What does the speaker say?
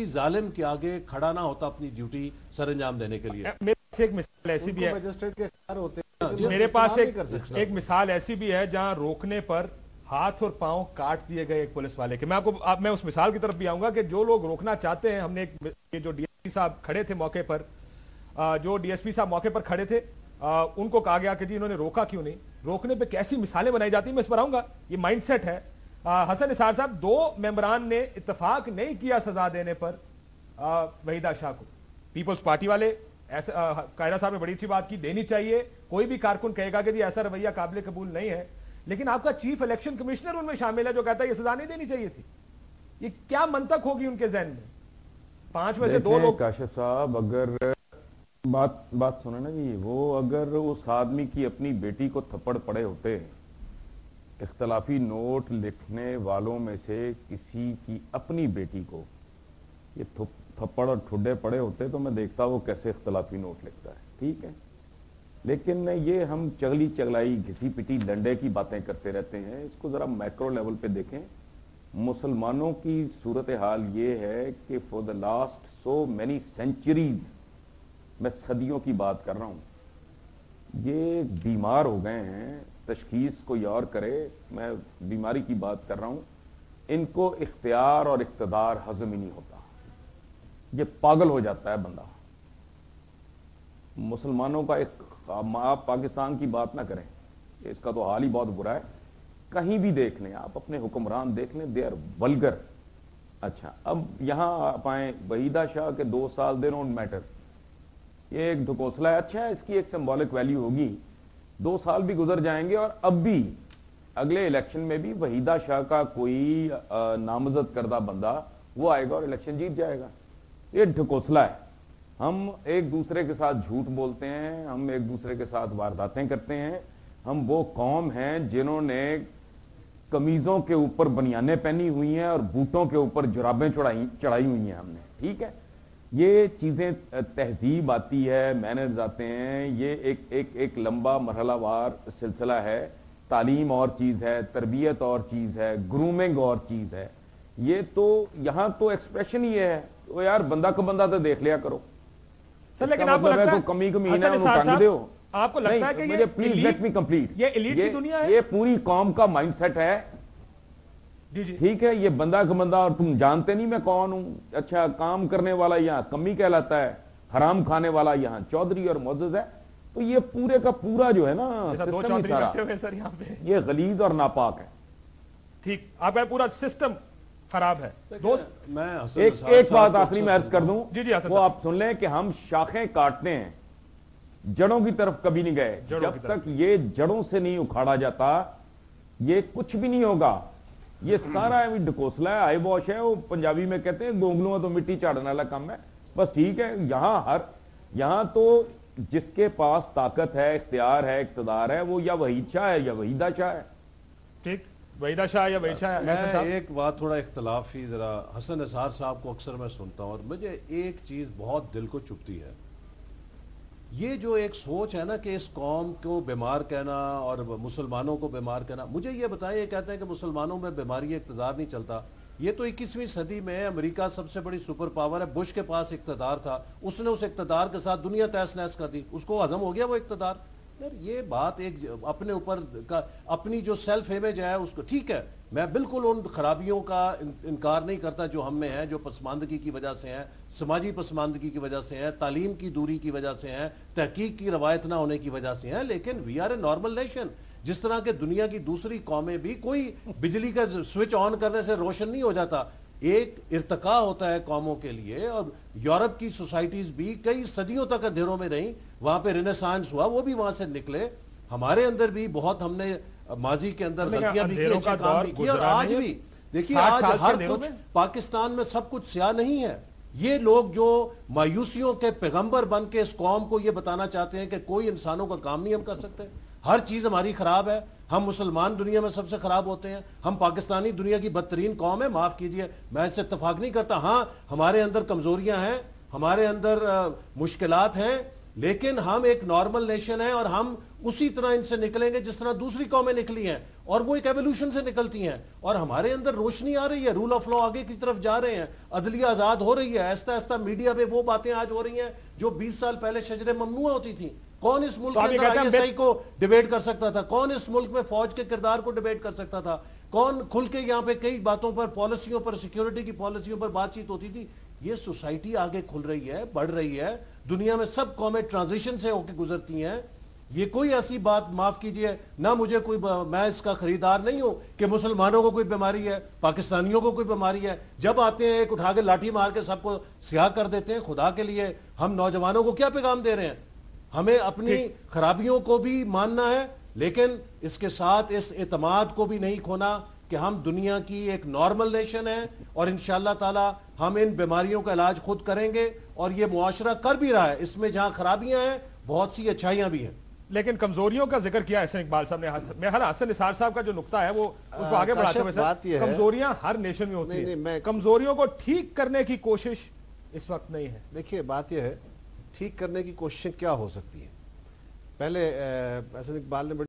जालिम के आगे खड़ा ना होता अपनी ड्यूटी सर अंजाम देने के लिए। मेरे पास एक मिसाल ऐसी भी है, मजिस्ट्रेट के इख्तियार होते हैं, मेरे पास एक एक मिसाल ऐसी भी है जहां रोकने पर हाथ और पांव काट दिए गए एक पुलिस वाले के। मैं उस मिसाल की तरफ भी आऊंगा कि जो लोग रोकना चाहते हैं, हमने ये जो डीएसपी साहब खड़े थे मौके पर, जो डीएसपी साहब मौके पर खड़े थे, उनको कहा गया कि जी इन्होंने रोका क्यों नहीं। रोकने पे कैसी मिसालें बनाई जाती हैं, मैं इस पर आऊंगा। ये माइंडसेट है। हसन निसार साहब, 2 मेंबरान ने इत्तेफाक नहीं किया सजा देने पर वहीदा शाह को। पीपल्स पार्टी वाले, कायरा साहब ने बड़ी अच्छी बात की, देनी चाहिए। कोई भी कारकुन कहेगा कि जी ऐसा रवैया काबिल कबूल नहीं है, लेकिन आपका चीफ इलेक्शन कमिश्नर उनमें शामिल है जो कहता है ये सजा नहीं देनी चाहिए थी। ये क्या मंतक होगी उनके जहन में? 5 में से 2 लोग। काशिफ साहब, अगर बात सुने ना जी, वो अगर उस आदमी की अपनी बेटी को थप्पड़ पड़े होते, इख्तलाफी नोट लिखने वालों में से किसी की अपनी बेटी को ये थप्पड़ और ठुड्डे पड़े होते तो मैं देखता वो कैसे इख्तलाफी नोट लिखता है। ठीक है, लेकिन ये हम चगली चगलाई घिसी पिटी डंडे की बातें करते रहते हैं। इसको जरा मैक्रो लेवल पे देखें। मुसलमानों की सूरत हाल ये है कि for the last so many centuries, मैं सदियों की बात कर रहा हूं, ये बीमार हो गए हैं। तशखीस कोई और करे, मैं बीमारी की बात कर रहा हूं। इनको इख्तियार और इख्तदार हजम ही नहीं होता, ये पागल हो जाता है बंदा। मुसलमानों का एक, आप पाकिस्तान की बात ना करें, इसका तो हाल ही बहुत बुरा है। कहीं भी देख लें आप, अपने हुक्मरान देख लें, दे आर वल्गर। अच्छा, अब यहां आप आए वहीदा शाह के 2 साल, दे डोंट मैटर, ये एक ढकोसला है। अच्छा है, इसकी एक सिंबॉलिक वैल्यू होगी। 2 साल भी गुजर जाएंगे और अब भी अगले इलेक्शन में भी वहीदा शाह का कोई नामजद करदा बंदा वो आएगा और इलेक्शन जीत जाएगा। ये ढकोसला है। हम एक दूसरे के साथ झूठ बोलते हैं, हम एक दूसरे के साथ वारदातें करते हैं। हम वो कौम हैं जिन्होंने कमीजों के ऊपर बनियानें पहनी हुई हैं और बूटों के ऊपर जुराबें चढ़ाई हुई हैं हमने। ठीक है, ये चीजें, तहजीब आती है, मैनर्स आते हैं, ये एक लंबा मरहलावार सिलसिला है। तालीम और चीज है, तरबियत और चीज है, ग्रूमिंग और चीज है। ये तो यहां तो एक्सप्रेशन ही है, तो यार बंदा का बंदा तो देख लिया करो सर। लेकिन आपको लगता है कमी कमी है, आपको लगता है कि मुझे प्लीज लेट मी कंप्लीट, ये एलीट की दुनिया है, ये पूरी कौम का माइंडसेट है। जी जी, ठीक है, ये बंदा का बंदा, और तुम जानते नहीं मैं कौन हूं। अच्छा, काम करने वाला यहाँ कमी कहलाता है, हराम खाने वाला यहाँ चौधरी और मोअज़्ज़ज़ है। तो ये पूरे का पूरा जो है ना सिस्टम ही सारा सर यहाँ पे ये गलीज और नापाक है। ठीक, आपका पूरा सिस्टम खराब है। दोस्त, मैं एक बात आखिरी में अर्ज कर दूं, जी जी, वो आप सुन लें कि हम शाखें काटते हैं, जड़ों की तरफ कभी नहीं गए। जब तक ये जड़ों से नहीं उखाड़ा जाता, ये कुछ भी नहीं होगा। ये सारा ढकोसला है, आई वॉश है। वो पंजाबी में कहते हैं गोंगलुआ तो मिट्टी झाड़ने वाला काम है। बस ठीक है, यहां तो जिसके पास ताकत है, इख्तियार है, इख्तिदार है, वो या वहीद शाह है या वहीदा शाह है। ठीक, वहीदा शाह या वहीद शाह। मैं एक बात थोड़ा इख्तलाफी, जरा हसन निसार साहब को अक्सर मैं सुनता हूं और मुझे एक चीज बहुत दिल को चुभती है। ये जो एक सोच है ना कि इस कौम को बीमार कहना और मुसलमानों को बीमार कहना, मुझे ये बताइए, कहते हैं कि मुसलमानों में बीमारी इक़्तिदार नहीं चलता। ये तो 21वीं सदी में अमेरिका सबसे बड़ी सुपर पावर है, बुश के पास इक़्तिदार था, उसने उस इक़्तिदार के साथ दुनिया तहस नहस कर दी, उसको हजम हो गया वो इक़्तिदार। यार ये बात एक अपने ऊपर का, अपनी जो सेल्फ इमेज है उसको, ठीक है, मैं बिल्कुल उन खराबियों का इनकार नहीं करता जो हम में है, जो पसमानदगी की वजह से है, समाजी पसमानदगी की वजह से है, तालीम की दूरी की वजह से है, तहकीक की रवायत ना होने की वजह से है। लेकिन we are a normal nation. जिस तरह के दुनिया की दूसरी कौमें भी, कोई बिजली का स्विच ऑन करने से रोशन नहीं हो जाता, एक इर्तका होता है कौमों के लिए। और यूरोप की सोसाइटीज भी कई सदियों तक अंधेरों में रही, वहां पे रिनेसांस हुआ, वो भी वहां से निकले। हमारे अंदर भी बहुत, हमने माजी के अंदर गलतियां भी की, अच्छे काम भी किए, और आज भी देखिए, आज हर कुछ पाकिस्तान में सब कुछ स्याह नहीं है। ये लोग जो मायूसियों के पैगंबर बन के इस कौम को ये बताना चाहते हैं कि कोई इंसानों का काम नहीं हम कर सकते, हर चीज हमारी खराब है, हम मुसलमान दुनिया में सबसे खराब होते हैं, हम पाकिस्तानी दुनिया की बदतरीन कौम है, माफ कीजिए मैं इससे इत्तेफाक नहीं करता। हाँ, हमारे अंदर कमजोरियां हैं, हमारे अंदर मुश्किलात हैं, لیکن ہم ایک نارمل نیشن ہیں اور ہم اسی طرح ان سے نکلیں گے جس طرح دوسری قومیں نکلی ہیں, اور وہ ایک ایوولوشن سے نکلتی ہیں, اور ہمارے اندر روشنی آ رہی ہے, رول آف لا آگے کی طرف جا رہے ہیں, عدلیہ آزاد ہو رہی ہے, ایستا ایستا میڈیا پہ وہ باتیں آج ہو رہی ہیں جو 20 سال پہلے شجرے ممنوع ہوتی تھیں. کون اس ملک کے اندر ISI کو ڈیبیٹ کر سکتا تھا؟ کون اس ملک میں فوج کے کردار کو ڈیبیٹ کر سکتا تھا؟ کون کھل کے یہاں پہ کئی باتوں پر, پالیسیوں پر, سیکیورٹی کی پالیسیوں پر بات چیت ہوتی تھی؟ یہ سوسائٹی آگے کھل رہی ہے, بڑھ رہی ہے, دنیا میں سب قومیں ٹرانزیشن سے ہو کے گزرتی ہیں. یہ کوئی ایسی بات, معاف کیجئے, نہ مجھے کوئی, میں اس کا خریدار نہیں ہوں کہ مسلمانوں کو کوئی بیماری ہے, پاکستانیوں کو کوئی بیماری ہے. جب آتے ہیں ایک اٹھا کے لاٹھی مار کے سب کو سیاہ کر دیتے ہیں. خدا کے لیے ہم نوجوانوں کو کیا پیغام دے رہے ہیں؟ ہمیں اپنی خرابیوں کو بھی ماننا ہے, لیکن اس کے ساتھ اس اعتماد کو بھی نہیں کھونا کہ ہم دنیا کی ایک نارمل نیشن ہے, اور انشاءاللہ تعالی ہم ان بیماریوں کا علاج خود کریں گے, اور یہ معاشرہ کر بھی رہا ہے. اس میں جہاں خرابیاں ہیں بہت سی اچھائیاں بھی ہیں. لیکن کمزوریوں کا ذکر کیا احسن اقبال صاحب نے. میں حسن نثار صاحب کا جو نقطہ ہے وہ اس کو آگے بڑھاتے ہوئے سر, کمزوریاں ہر نیشن میں ہوتی ہیں, کمزوریوں کو ٹھیک کرنے کی کوشش اس وقت نہیں ہے. دیکھیے بات یہ ہے, ٹھیک کرنے کی کوششیں کیا ہو سکتی ہیں. پہلے احسن اقبال نے